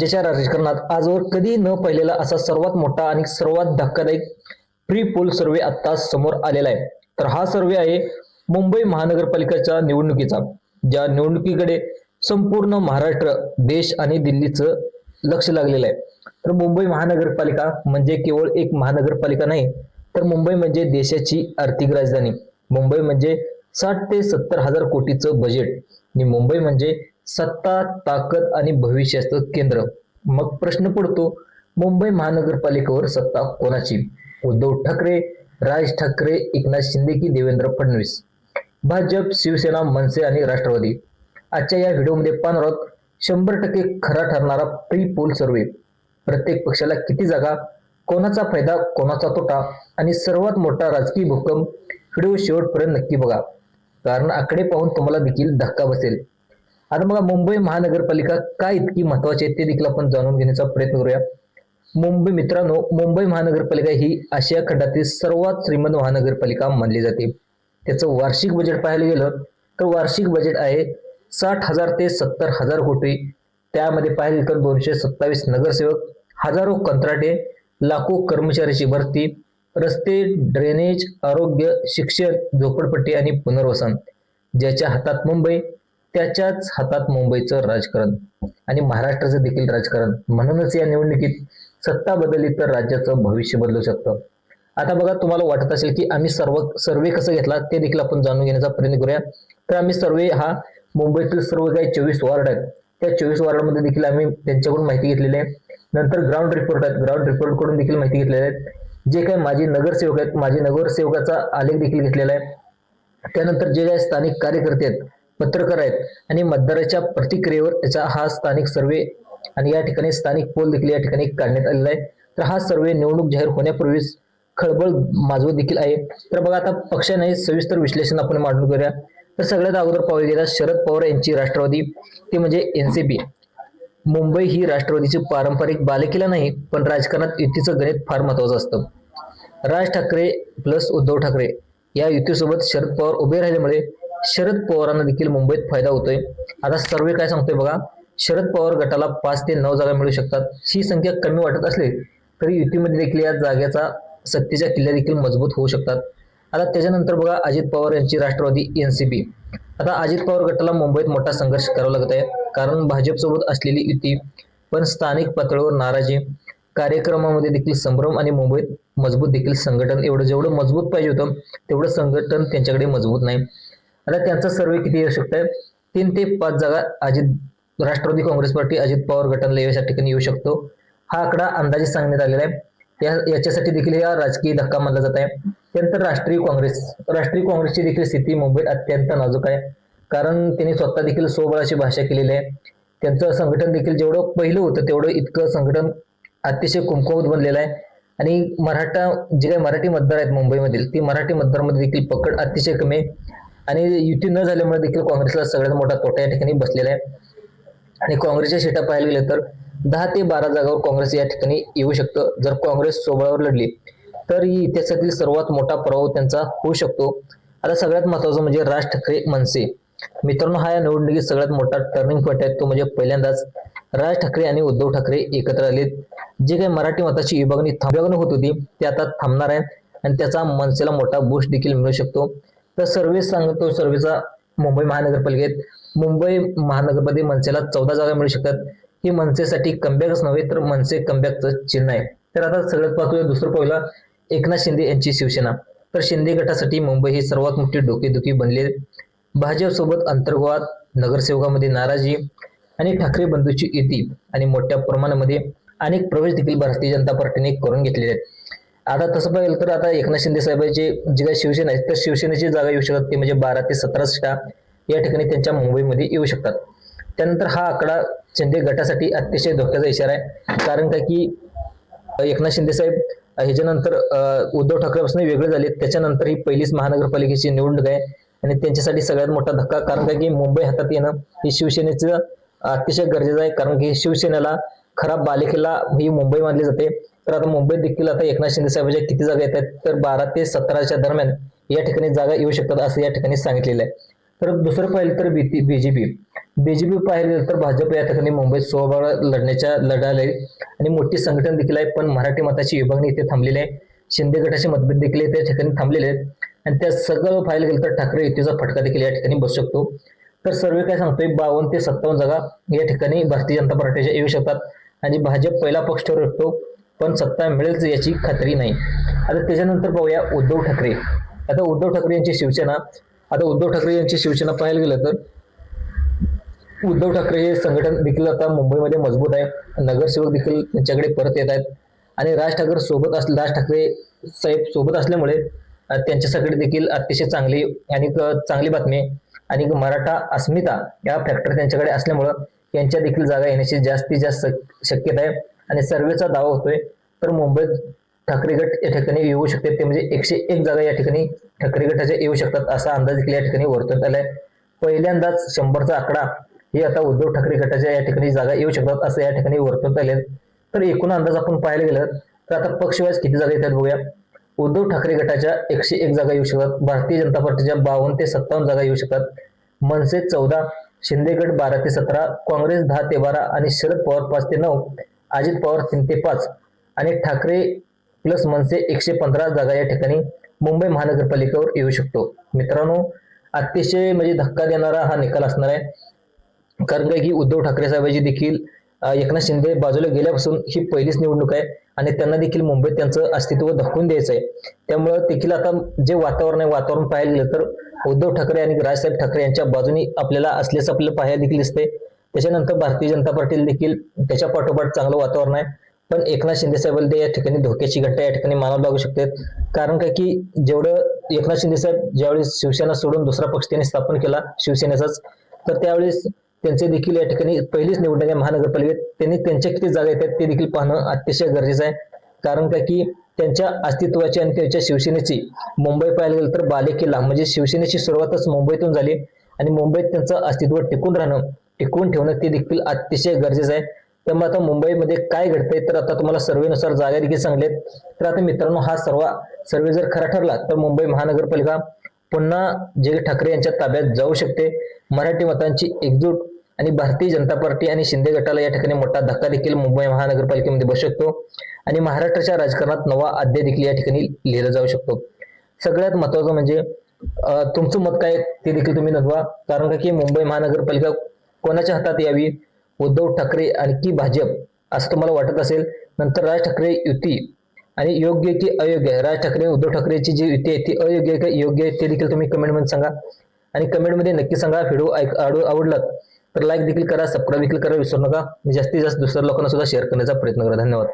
राज्याच्या राजकारणात आजवर कधी न पाहिलेला असा सर्वात मोठा आणि सर्वात धक्कादायक प्री पोल सर्वे आता समोर आलेला आहे. तर हा सर्वे आहे मुंबई महानगरपालिकेच्या निवडणुकीचा, ज्या निवडणुकीकडे संपूर्ण महाराष्ट्र, देश आणि दिल्लीचं लक्ष लागलेलं आहे. तर मुंबई महानगरपालिका म्हणजे केवळ एक महानगरपालिका नाही, तर मुंबई म्हणजे देशाची आर्थिक राजधानी. मुंबई म्हणजे 60 ते 70 हजार कोटीचं बजेट आणि मुंबई म्हणजे सत्ता, ताकद आणि भविष्याचं केंद्र. मग प्रश्न पडतो, मुंबई महानगरपालिकेवर सत्ता कोणाची? उद्धव ठाकरे, राज ठाकरे, एकनाथ शिंदे की देवेंद्र फडणवीस? भाजप, शिवसेना, मनसे आणि राष्ट्रवादी? आजच्या या व्हिडिओमध्ये पाहणार आहोत 100% खरा ठरणारा प्री पोल सर्वे. प्रत्येक पक्षाला किती जागा, कोणाचा फायदा, कोणाचा तोटा आणि सर्वात मोठा राजकीय भूकंप. व्हिडिओ शेवटपर्यंत नक्की बघा, कारण आकडे पाहून तुम्हाला देखील धक्का बसेल. आता बघा, मुंबई महानगरपालिका का इतकी महत्वाची आहे ते देखील आपण जाणून घेण्याचा प्रयत्न करूया. मित्रांनो, मुंबई महानगरपालिका ही आशिया खंडातील सर्वात श्रीमंत महानगरपालिका मानली जाते. त्याचं वार्षिक बजेट पाहायला गेलं तर वार्षिक बजेट आहे 60,000 ते 70,000 कोटी. त्यामध्ये पाहायला गेलं तर 227 नगरसेवक, हजारो कंत्राटे, लाखो कर्मचाऱ्याची भरती, रस्ते, ड्रेनेज, आरोग्य, शिक्षण, झोपडपट्टी आणि पुनर्वसन. ज्याच्या हातात मुंबई, त्याच्याच हातात मुंबईचं राजकारण आणि महाराष्ट्राचं देखील राजकारण. म्हणूनच या निवडणुकीत सत्ता बदलली तर राज्याचं भविष्य बदलू शकतं. आता बघा, तुम्हाला वाटत असेल की आम्ही सर्वे कसं घेतला ते देखील आपण जाणून घेण्याचा प्रयत्न करूया. तर आम्ही सर्वे हा मुंबईतील सर्व काही 24 वॉर्ड आहेत, त्या 24 वॉर्डमध्ये देखील आम्ही त्यांच्याकडून माहिती घेतलेली आहे. नंतर ग्राउंड रिपोर्ट आहेत, ग्राउंड रिपोर्ट कडून देखील माहिती घेतलेली आहे. जे काही माजी नगरसेवक आहेत, माजी नगरसेवकाचा आलेख देखील घेतलेला आहे. त्यानंतर जे काही स्थानिक कार्यकर्ते आहेत, पत्रकार आहेत आणि मतदाराच्या प्रतिक्रियेवर त्याचा हा स्थानिक सर्वे आणि या ठिकाणी स्थानिक पोल देखील या ठिकाणी काढण्यात आलेला आहे. तर हा सर्वे निवडणूक जाहीर होण्यापूर्वीच खळबळ माजवत देखील आहे. तर बघा, आता पक्षाने सविस्तर विश्लेषण आपण मांडून करूया. तर सगळ्यात अगोदर पाहायला गेला शरद पवार यांची राष्ट्रवादी, ते म्हणजे एनसीपी. मुंबई ही राष्ट्रवादीची पारंपरिक बालेकिल्ला नाही, पण राजकारणात युतीचं गणित फार महत्वाचं असतं. राज ठाकरे प्लस उद्धव ठाकरे या युतीसोबत शरद पवार उभे राहिल्यामुळे शरद पवारांना देखील मुंबईत फायदा होतोय. आता सर्वे काय सांगतोय बघा, शरद पवार गटाला 5 ते 9 जागा मिळू शकतात. ही संख्या कमी वाटत असली तरी युतीमध्ये देखील या जागेचा सत्तेच्या किल्ल्या देखील मजबूत होऊ शकतात. आता त्याच्यानंतर बघा, अजित पवार यांची राष्ट्रवादी एनसीपी. आता अजित पवार गटाला मुंबईत मोठा संघर्ष करावा लागत आहे, कारण भाजपसोबत असलेली युती, पण स्थानिक पातळीवर नाराजी, कार्यक्रमामध्ये देखील संभ्रम आणि मुंबईत मजबूत देखील संघटन. जेवढं मजबूत पाहिजे होतं तेवढं संघटन त्यांच्याकडे मजबूत नाही. आता त्यांचा सर्वे किती येऊ शकतोय? 3 ते 5 जागा राष्ट्रवादी काँग्रेस पार्टी अजित पवार गटाला या ठिकाणी येऊ शकतो. हा आकडा अंदाजे सांगण्यात आलेला आहे. याच्यासाठी देखील हा राजकीय धक्का मानला जात आहे. त्यानंतर राष्ट्रीय काँग्रेसची देखील स्थिती मुंबईत अत्यंत नाजूक आहे, कारण त्यांनी स्वतः देखील स्वबळाची भाषा केलेली आहे. त्यांचं संघटन देखील जेवढं पहिलं होतं तेवढं इतकं संघटन अतिशय कुमकुवत बनलेलं आहे. आणि जे काही मराठी मतदार आहेत मुंबईमधील, ती मराठी मतदारांमध्ये देखील पकड अतिशय कमी आहे. आणि युती न झाल्यामुळे देखील काँग्रेसला सगळ्यात मोठा तोटा या ठिकाणी बसलेला आहे. आणि काँग्रेसच्या सीटा पाहायला गेल्या तर 10 ते 12 जागावर काँग्रेस या ठिकाणी येऊ शकतं. जर काँग्रेस स्वबळावर लढली तर इतिहासातील सर्वात मोठा पराभव त्यांचा होऊ शकतो. आता सगळ्यात महत्वाचं म्हणजे राज ठाकरे मनसे. मित्रांनो, हा या निवडणुकीत सगळ्यात मोठा टर्निंग पॉईंट आहे. तो म्हणजे पहिल्यांदाच राज ठाकरे आणि उद्धव ठाकरे एकत्र आलेत. जे काही मराठी मताची विभागणी होत होती ते आता थांबणार आहे आणि त्याचा मनसेला मोठा बूस्ट देखील मिळू शकतो. तर सर्वे सांगतो, सर्वेचा मुंबई महानगरमध्ये मनसेला 14 जागा मिळू शकतात. ही मनसेसाठी कमबॅकच नव्हे तर मनसे कमबॅकचं चिन्ह आहे. तर आता सगळ्यात पाहतोय दुसरं पहिला एकनाथ शिंदे यांची शिवसेना. तर शिंदे गटासाठी मुंबई ही सर्वात मोठी डोकेदुखी बनली. भाजपसोबत अंतर्वाद, नगरसेवकामध्ये नाराजी आणि ठाकरे बंधूची युती आणि मोठ्या प्रमाणामध्ये अनेक प्रवेश देखील भारतीय जनता पार्टीने करून घेतलेले आहेत. आता तसं पाहिलं तर आता एकनाथ शिंदे साहेबांचे जे काही शिवसेना आहे तर शिवसेनेची जागा येऊ शकतात, ते म्हणजे 12 ते 17 सीटा या ठिकाणी त्यांच्या मुंबईमध्ये येऊ शकतात. त्यानंतर हा आकडा शिंदे गटासाठी अतिशय धोक्याचा इशारा आहे, कारण काय की एकनाथ शिंदे साहेब ह्याच्यानंतर उद्धव ठाकरेपासून वेगळे झाले. त्याच्यानंतर ही पहिलीच महानगरपालिकेची निवडणूक आहे आणि त्यांच्यासाठी सगळ्यात मोठा धक्का, कारण काय की मुंबई हातात येणं ही शिवसेनेचं अतिशय गरजेचं आहे, कारण की शिवसेनेला खराब बालेकिल्ला ही मुंबई मानली जाते. तर आता मुंबईत देखील आता एकनाथ शिंदे साहेबांच्या किती जागा येत आहेत तर 12 ते 17च्या दरम्यान या ठिकाणी जागा येऊ शकतात असं या ठिकाणी सांगितलेलं आहे. तर दुसरं पाहिलं तर बीजेपी पाहिलं गेलं तर भाजप या ठिकाणी मुंबईत स्वबळ लढायला आहे आणि मोठी संघटन देखील आहे, पण मराठी मताची विभागणी इथे थांबलेली आहे. शिंदे गटाचे मतभेद देखील त्या ठिकाणी थांबलेले आहेत आणि त्या सगळं पाहिलं गेलं तर ठाकरे युतीचा फटका देखील या ठिकाणी बसू शकतो. तर सर्वे काय सांगतोय 52 ते 57 जागा या ठिकाणी भारतीय जनता पार्टीच्या येऊ शकतात आणि भाजप पहिला पक्ष ठरू शकतो, पण सत्ता मिळेल याची खात्री नाही. आता त्याच्यानंतर पाहूया उद्धव ठाकरे. आता उद्धव ठाकरे यांची शिवसेना पाहायला गेलं तर उद्धव ठाकरे हे संघटन देखील आता मुंबईमध्ये मजबूत आहे. नगरसेवक देखील त्यांच्याकडे परत येत आहेत आणि राज ठाकरे साहेब सोबत असल्यामुळे त्यांच्यासाठी देखील अतिशय चांगली बातमी आहे आणि मराठा अस्मिता या फॅक्टर त्यांच्याकडे असल्यामुळं यांच्या देखील जागा येण्याची जास्तीत जास्त शक्यता आहे आणि सर्वेचा दावा होतोय तर मुंबईत ठाकरे गट या ठिकाणी येऊ शकते, ते म्हणजे 101 जागा या ठिकाणी ठाकरे गटाच्या येऊ शकतात असा अंदाज देखील या ठिकाणी वर्तवण्यात आलाय. पहिल्यांदाच 100चा आकडा हे आता उद्धव ठाकरे गटाच्या या ठिकाणी जागा येऊ शकतात असं या ठिकाणी वर्तवण्यात आले. तर एकूण अंदाज आपण पाहायला गेलं तर आता पक्षवाईज किती जागा येतात बघूया. उद्धव ठाकरे गटाच्या 101 जागा येऊ शकतात, भारतीय जनता पार्टीच्या 52 ते 57 जागा येऊ शकतात, मनसे 14, शिंदे गट 12 ते 17, काँग्रेस 10 ते 12 आणि शरद पवार 5 ते 9, अजित पवार 3 ते 5 आणि ठाकरे प्लस मनसे 115 जागा या ठिकाणी मुंबई महानगरपालिकेवर येऊ शकतो. मित्रांनो, अतिशय म्हणजे धक्का देणारा हा निकाल असणार आहे, कारण काय की उद्धव ठाकरे साहेबांची देखील एकनाथ शिंदे बाजूला गेल्यापासून ही पहिलीच निवडणूक आहे आणि त्यांना देखील मुंबईत त्यांचं अस्तित्व दाखवून द्यायचं आहे. त्यामुळं देखील आता जे वातावरण पाहायला गेलं तर उद्धव ठाकरे आणि राजसाहेब ठाकरे यांच्या बाजूनी आपल्याला असल्याचं आपल्याला पाहायला देखील दिसते. त्याच्यानंतर भारतीय जनता पार्टीला देखील त्याच्या पाठोपाठ चांगलं वातावरण आहे, पण एकनाथ शिंदे साहेबांना या ठिकाणी धोक्याची घंटा या ठिकाणी मानावं लागू शकते. कारण काय की जेवढं एकनाथ शिंदे साहेब ज्यावेळेस शिवसेना सोडून दुसरा पक्ष त्यांनी स्थापन केला शिवसेनेचाच, तर त्यावेळेस त्यांचे देखील या ठिकाणी पहिलीच निवडणूक आहे महानगरपालिकेत, त्यांनी त्यांच्या किती जागा येतात ते देखील पाहणं अतिशय गरजेचं आहे. कारण काय की त्यांच्या अस्तित्वाची आणि त्यांच्या शिवसेनेची मुंबई पाहायला गेलं तर बालेकिल्ला म्हणजे शिवसेनेची सुरुवातच मुंबईतून झाली आणि मुंबईत त्यांचं अस्तित्व टिकून ठेवणं ते देखील अतिशय गरजेचं आहे. त्यामुळे आता मुंबईमध्ये काय घडतंय तर आता तुम्हाला सर्वेनुसार जागा देखील सांगलेत. तर आता मित्रांनो, हा सर्वे जर खरा ठरला तर मुंबई महानगरपालिका पुन्हा जे ठाकरे यांच्या ताब्यात जाऊ शकते. मराठी मतांची एकजूट आणि भारतीय जनता पार्टी आणि शिंदे गटाला या ठिकाणी मोठा धक्का देखील मुंबई महानगरपालिकेमध्ये बसू शकतो आणि महाराष्ट्राच्या राजकारणात नवा अध्याय देखील या ठिकाणी लिहिला जाऊ शकतो. सगळ्यात महत्वाचं म्हणजे तुमचं मत काय ते देखील तुम्ही नोंदवा, कारण की मुंबई महानगरपालिका कोणाच्या हातात यावी, उद्धव ठाकरे आणि की भाजप असं तुम्हाला वाटत असेल. नंतर राज ठाकरे युती आणि योग्य की अयोग्य, राज ठाकरे उद्धव ठाकरेची जी युती आहे ती अयोग्य का योग्य आहे ते देखील तुम्ही कमेंटमध्ये सांगा आणि कमेंटमध्ये नक्की सांगा. व्हिडिओ आवडला तर लाईक देखील करा, सबस्क्राईब देखील करा विसरू नका. जास्तीत जास्त दुसऱ्या लोकांना सुद्धा शेअर करण्याचा प्रयत्न करा. धन्यवाद.